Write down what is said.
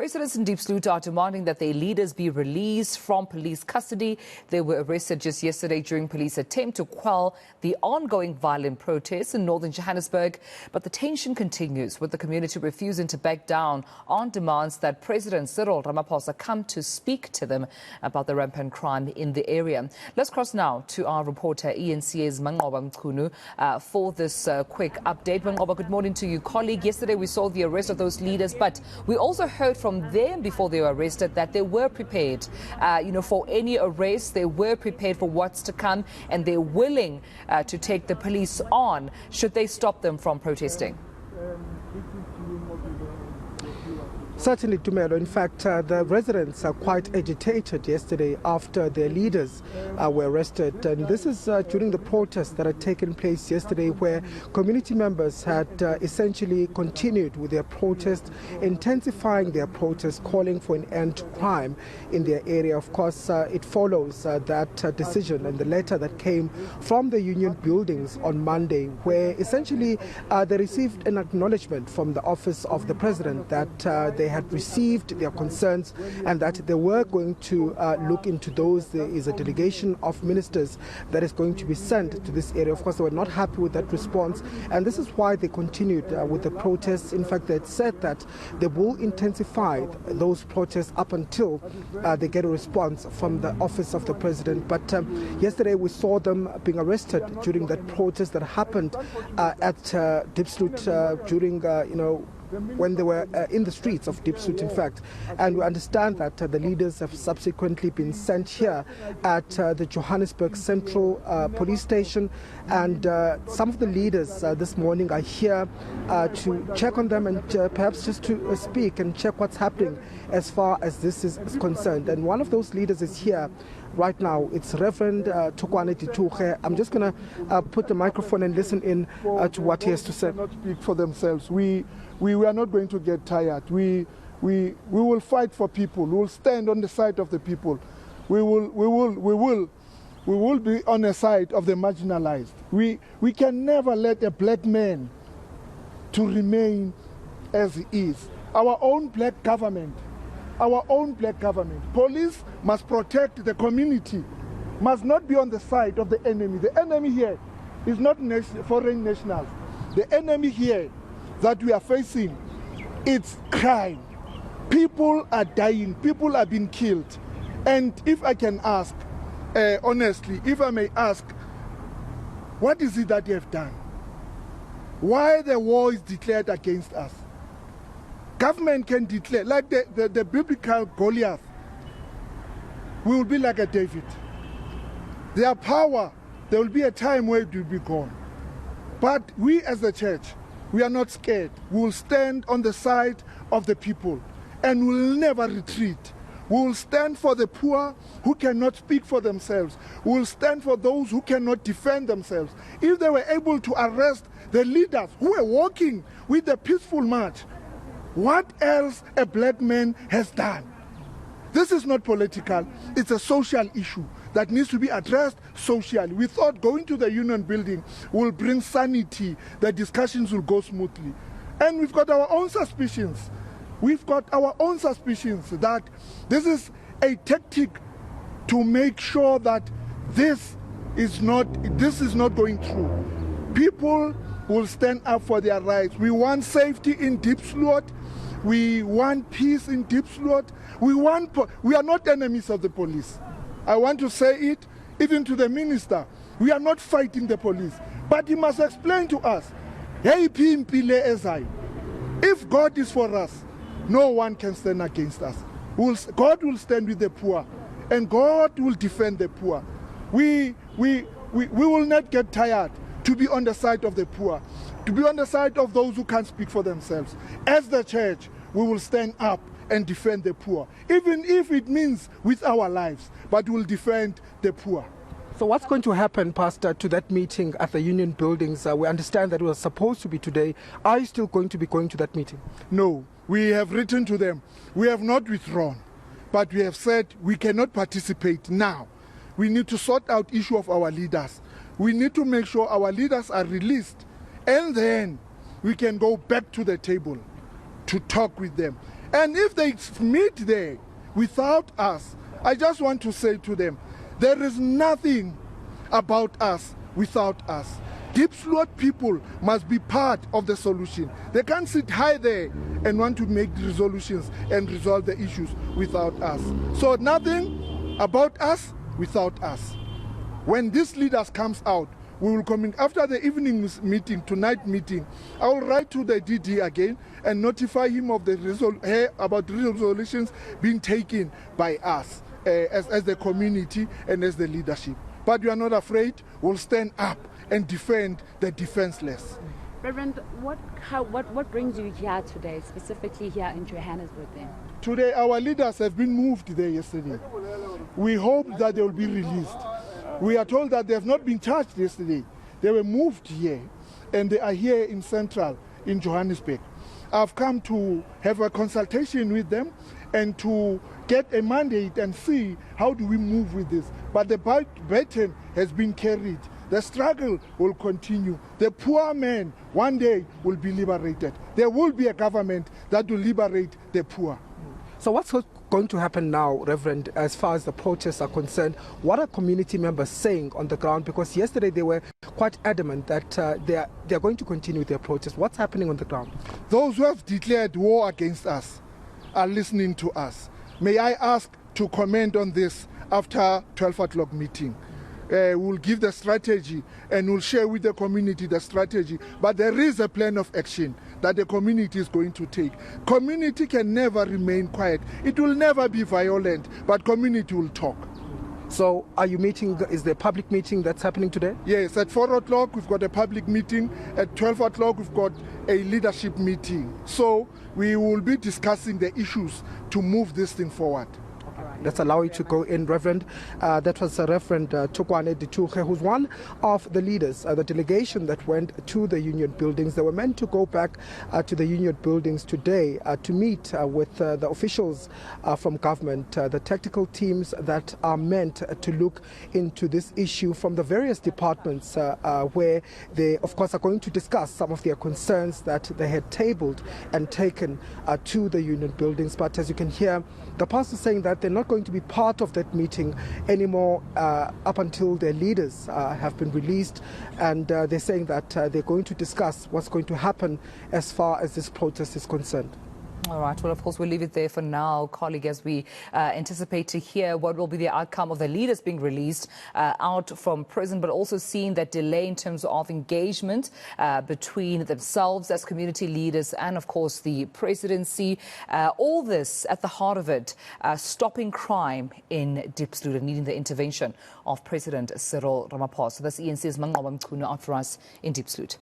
Residents in Diepsloot are demanding that their leaders be released from police custody. They were arrested just yesterday during police attempt to quell the ongoing violent protests in northern Johannesburg. But the tension continues, with the community refusing to back down on demands that President Cyril Ramaphosa come to speak to them about the rampant crime in the area. Let's cross now to our reporter eNCA's Manqoba Mchunu for this quick update. Manqoba, good morning to you, colleague. Yesterday we saw the arrest of those leaders, but we also heard from them before they were arrested that they were prepared, for any arrest. They were prepared for what's to come, and they're willing to take the police on should they stop them from protesting. Certainly, Tumelo. In fact, the residents are quite agitated yesterday after their leaders were arrested. And this is during the protests that had taken place yesterday, where community members had essentially continued with their protest, intensifying their protest, calling for an end to crime in their area. Of course, it follows that decision and the letter that came from the union buildings on Monday, where essentially they received an acknowledgement from the office of the president that they had received their concerns and that they were going to look into those. There is a delegation of ministers that is going to be sent to this area. Of course, they were not happy with that response, and this is why they continued with the protests. In fact, they had said that they will intensify those protests up until they get a response from the office of the president. But yesterday we saw them being arrested during that protest that happened at Diepsloot during, when they were in the streets of Diepsloot, in fact. And we understand that the leaders have subsequently been sent here at the Johannesburg Central Police Station. And some of the leaders this morning are here to check on them and perhaps just to speak and check what's happening as far as this is concerned. And one of those leaders is here right now. It's Reverend Tukwane Dituche. I'm just going to put the microphone and listen in to what he has to say. Not speak for themselves. We are not going to get tired. We will fight for people. We will stand on the side of the people. We will be on the side of the marginalized. We can never let a black man to remain as he is. Our own black government. Police must protect the community, must not be on the side of the enemy. The enemy here is not foreign nationals. The enemy here that we are facing, it's crime. People are dying, people are being killed. And if I can ask, honestly, if I may ask, what is it that they have done? Why the war is declared against us? Government can declare, like the biblical Goliath, we will be like a David. Their power, there will be a time where it will be gone. But we as the church, we are not scared. We will stand on the side of the people and we will never retreat. We will stand for the poor who cannot speak for themselves. We will stand for those who cannot defend themselves. If they were able to arrest the leaders who were walking with the peaceful march, what else a black man has done? This is not political. It's a social issue that needs to be addressed socially. We thought going to the union building will bring sanity, the discussions will go smoothly. And we've got our own suspicions. That this is a tactic to make sure that this is not going through. People will stand up for their rights. We want safety in Diepsloot. We want peace in Diepsloot. We are not enemies of the police. I want to say it even to the minister. We are not fighting the police. But he must explain to us, if God is for us, no one can stand against us. God will stand with the poor, and God will defend the poor. We will not get tired to be on the side of the poor, to be on the side of those who can't speak for themselves. As the church, we will stand up and defend the poor, even if it means with our lives, but we'll defend the poor. So what's going to happen, Pastor, to that meeting at the union buildings? We understand that it was supposed to be today. Are you still going to be going to that meeting? No, we have written to them. We have not withdrawn, but we have said we cannot participate now. We need to sort out issue of our leaders. We need to make sure our leaders are released, and then we can go back to the table to talk with them. And if they meet there without us, I just want to say to them, there is nothing about us without us. Diepsloot people must be part of the solution. They can't sit high there and want to make resolutions and resolve the issues without us. So nothing about us without us. When these leaders comes out, we will come in after the evening meeting, tonight meeting. I will write to the DD again and notify him of the about resolutions being taken by us as the community and as the leadership. But we are not afraid. We'll stand up and defend the defenseless. Reverend, what brings you here today, specifically here in Johannesburg then? Today, our leaders have been moved there yesterday. We hope that they will be released. We are told that they have not been charged yesterday. They were moved here, and they are here in Central, in Johannesburg. I've come to have a consultation with them and to get a mandate and see how do we move with this. But the baton has been carried. The struggle will continue. The poor man one day will be liberated. There will be a government that will liberate the poor. So what's going to happen now, Reverend, as far as the protests are concerned? What are community members saying on the ground? Because yesterday they were quite adamant that they are going to continue their protest. What's happening on the ground? Those who have declared war against us are listening to us. May I ask to comment on this after 12 o'clock meeting? We'll give the strategy and we'll share with the community the strategy. But there is a plan of action that the community is going to take. Community can never remain quiet. It will never be violent, but community will talk. So are you meeting, is there a public meeting that's happening today? Yes, at 4 o'clock we've got a public meeting. At 12 o'clock we've got a leadership meeting. So we will be discussing the issues to move this thing forward. Let's allow you to go in, Reverend. That was Reverend Tukwane Dituche, who's one of the leaders, the delegation that went to the union buildings. They were meant to go back to the union buildings today to meet with the officials from government, the tactical teams that are meant to look into this issue from the various departments where they, of course, are going to discuss some of their concerns that they had tabled and taken to the union buildings. But as you can hear, the pastor saying that they're not going to be part of that meeting anymore up until their leaders have been released, and they're saying that they're going to discuss what's going to happen as far as this protest is concerned. All right. Well, of course, we'll leave it there for now, colleague, as we anticipate to hear what will be the outcome of the leaders being released out from prison, but also seeing that delay in terms of engagement between themselves as community leaders and, of course, the presidency. All this at the heart of it, stopping crime in Diepsloot and needing the intervention of President Cyril Ramaphosa. That's eNCA's Manqoba Mchunu out for us in Diepsloot.